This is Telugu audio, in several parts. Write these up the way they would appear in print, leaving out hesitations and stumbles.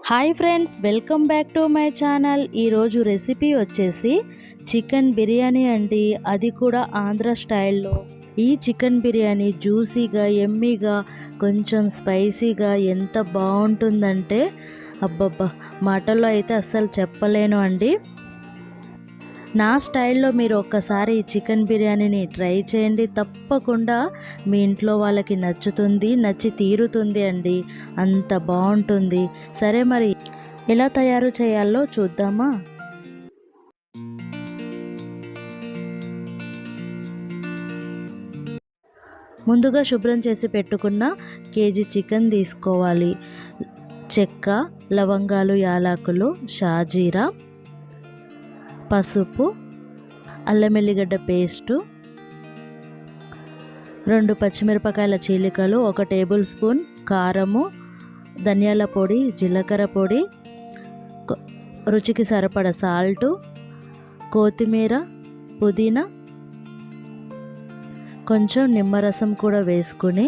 Hi friends, welcome back to my channel. ఈరోజు రెసిపీ వచ్చేసి చికెన్ బిర్యానీ అండి. అది కూడా ఆంధ్ర స్టైల్లో. ఈ చికెన్ బిర్యానీ జ్యూసీగా, ఎమ్మీగా, కొంచెం స్పైసీగా ఎంత బాగుంటుందంటే అబ్బబ్బా, మాటల్లో అయితే అస్సలు చెప్పలేను అండి. నా స్టైల్లో మీరు ఒక్కసారి ఈ చికెన్ బిర్యానీని ట్రై చేయండి. తప్పకుండా మీ ఇంట్లో వాళ్ళకి నచ్చుతుంది, నచ్చి తీరుతుంది అండి. అంత బాగుంటుంది. సరే, మరి ఎలా తయారు చేయాలో చూద్దామా? ముందుగా శుభ్రం చేసి పెట్టుకున్న కేజీ చికెన్ తీసుకోవాలి. చెక్క, లవంగాలు, యాలకులు, షాజీరా, పసుపు, అల్లం వెల్లిగడ్డ పేస్టు, 2 పచ్చిమిరపకాయల చీలికలు, 1 టేబుల్ స్పూన్ కారము, ధనియాల పొడి, జీలకర్ర పొడి, రుచికి సరిపడ సాల్టు, కొత్తిమీర, పుదీనా, కొంచెం నిమ్మరసం కూడా వేసుకుని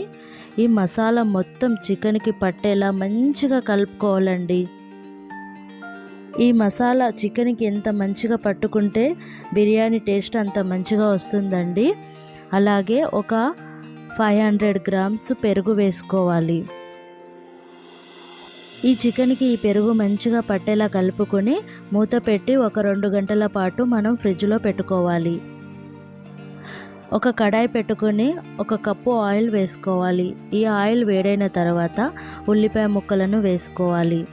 ఈ మసాలా మొత్తం చికెన్కి పట్టేలా మంచిగా కలుపుకోవాలండి. ఈ మసాలా చికెన్కి ఎంత మంచిగా పట్టుకుంటే బిర్యానీ టేస్ట్ అంత మంచిగా వస్తుందండి. అలాగే ఒక 500 గ్రామ్స్ పెరుగు వేసుకోవాలి. ఈ చికెన్కి ఈ పెరుగు మంచిగా పట్టేలా కలుపుకొని మూత పెట్టి ఒక 2 గంటల పాటు మనం ఫ్రిడ్జ్లో పెట్టుకోవాలి. ఒక కడాయి పెట్టుకొని 1 కప్పు ఆయిల్ వేసుకోవాలి. ఈ ఆయిల్ వేడైన తర్వాత ఉల్లిపాయ ముక్కలను వేసుకోవాలి.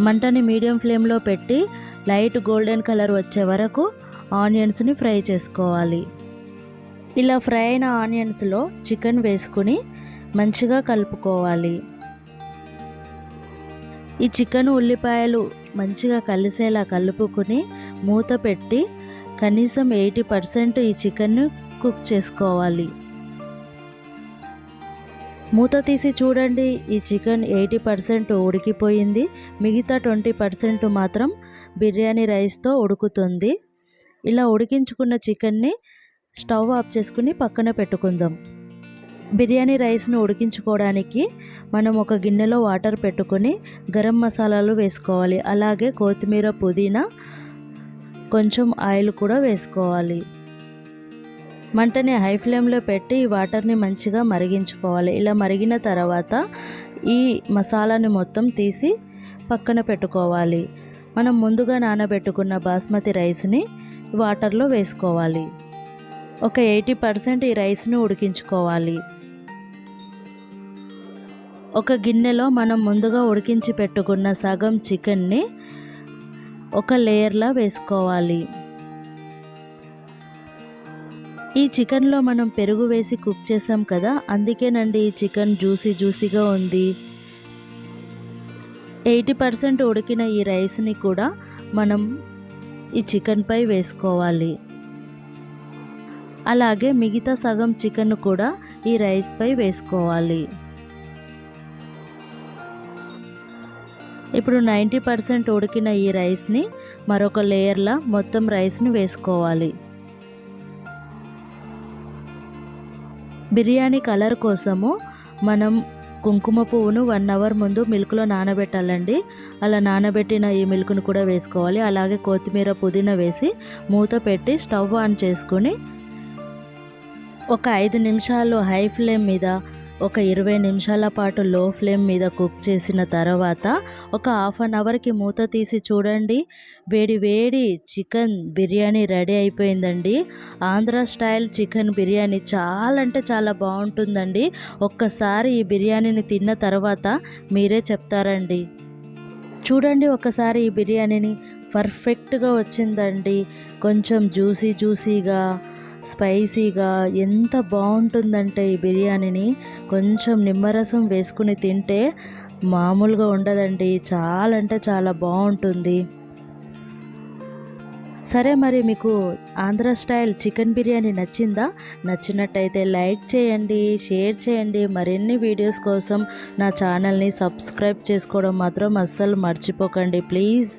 మంటని మీడియం ఫ్లేమ్లో పెట్టి లైట్ గోల్డెన్ కలర్ వచ్చే వరకు ఆనియన్స్ని ఫ్రై చేసుకోవాలి. ఇలా ఫ్రై అయిన ఆనియన్స్లో చికెన్ వేసుకుని మంచిగా కలుపుకోవాలి. ఈ చికెన్, ఉల్లిపాయలు మంచిగా కలిసేలా కలుపుకుని మూత పెట్టి కనీసం 80% ఈ చికెన్ను కుక్ చేసుకోవాలి. మూత తీసి చూడండి, ఈ చికెన్ 80% ఉడికిపోయింది. మిగతా 20% మాత్రం బిర్యానీ రైస్తో ఉడుకుతుంది. ఇలా ఉడికించుకున్న చికెన్ని స్టవ్ ఆఫ్ చేసుకుని పక్కన పెట్టుకుందాం. బిర్యానీ రైస్ను ఉడికించుకోవడానికి మనం ఒక గిన్నెలో వాటర్ పెట్టుకొని గరం మసాలాలు వేసుకోవాలి. అలాగే కొత్తిమీర, పుదీనా, కొంచెం ఆయిల్ కూడా వేసుకోవాలి. మంటని హై ఫ్లేమ్లో పెట్టి ఈ వాటర్ని మంచిగా మరిగించుకోవాలి. ఇలా మరిగిన తర్వాత ఈ మసాలాని మొత్తం తీసి పక్కన పెట్టుకోవాలి. మనం ముందుగా నానబెట్టుకున్న బాస్మతి రైస్ని వాటర్లో వేసుకోవాలి. ఒక 80% ఈ రైస్ని ఉడికించుకోవాలి. ఒక గిన్నెలో మనం ముందుగా ఉడికించి పెట్టుకున్న సగం చికెన్ని ఒక లేయర్లా వేసుకోవాలి. ఈ చికెన్లో మనం పెరుగు వేసి కుక్ చేసాం కదా, అందుకేనండి ఈ చికెన్ జ్యూసీగా ఉంది. 80% ఉడికిన ఈ రైస్ని కూడా మనం ఈ చికెన్పై వేసుకోవాలి. అలాగే మిగతా సగం చికెన్ కూడా ఈ రైస్పై వేసుకోవాలి. ఇప్పుడు 90% ఉడికిన ఈ రైస్ని మరొక లేయర్లా మొత్తం రైస్ని వేసుకోవాలి. బిర్యానీ కలర్ కోసము మనం కుంకుమ పువ్వును 1 అవర్ ముందు మిల్క్లో నానబెట్టాలండి. అలా నానబెట్టిన ఈ మిల్క్ను కూడా వేసుకోవాలి. అలాగే కొత్తిమీర, పుదీనా వేసి మూత పెట్టి స్టవ్ ఆన్ చేసుకొని ఒక 5 నిమిషాలు హై ఫ్లేమ్ మీద, ఒక 20 నిమిషాల పాటు లో ఫ్లేమ్ మీద కుక్ చేసిన తర్వాత ఒక హాఫ్ అన్ అవర్కి మూత తీసి చూడండి, వేడి వేడి చికెన్ బిర్యానీ రెడీ అయిపోయిందండి. ఆంధ్ర స్టైల్ చికెన్ బిర్యానీ చాలా అంటే చాలా బాగుంటుందండి. ఒక్కసారి ఈ బిర్యానీని తిన్న తర్వాత మీరే చెప్తారండి. చూడండి ఒకసారి ఈ బిర్యానీని, పర్ఫెక్ట్గా వచ్చిందండి. కొంచెం జ్యూసీగా, స్పైసీగా ఎంత బాగుంటుందంటే ఈ బిర్యానీని కొంచెం నిమ్మరసం వేసుకుని తింటే మామూలుగా ఉండదండి. చాలా అంటే చాలా బాగుంటుంది. సరే, మరి మీకు ఆంధ్ర స్టైల్ చికెన్ బిర్యానీ నచ్చిందా? నచ్చినట్టయితే లైక్ చేయండి, షేర్ చేయండి. మరిన్ని వీడియోస్ కోసం నా ఛానల్ని సబ్స్క్రైబ్ చేసుకోవడం మాత్రం అస్సలు మర్చిపోకండి ప్లీజ్.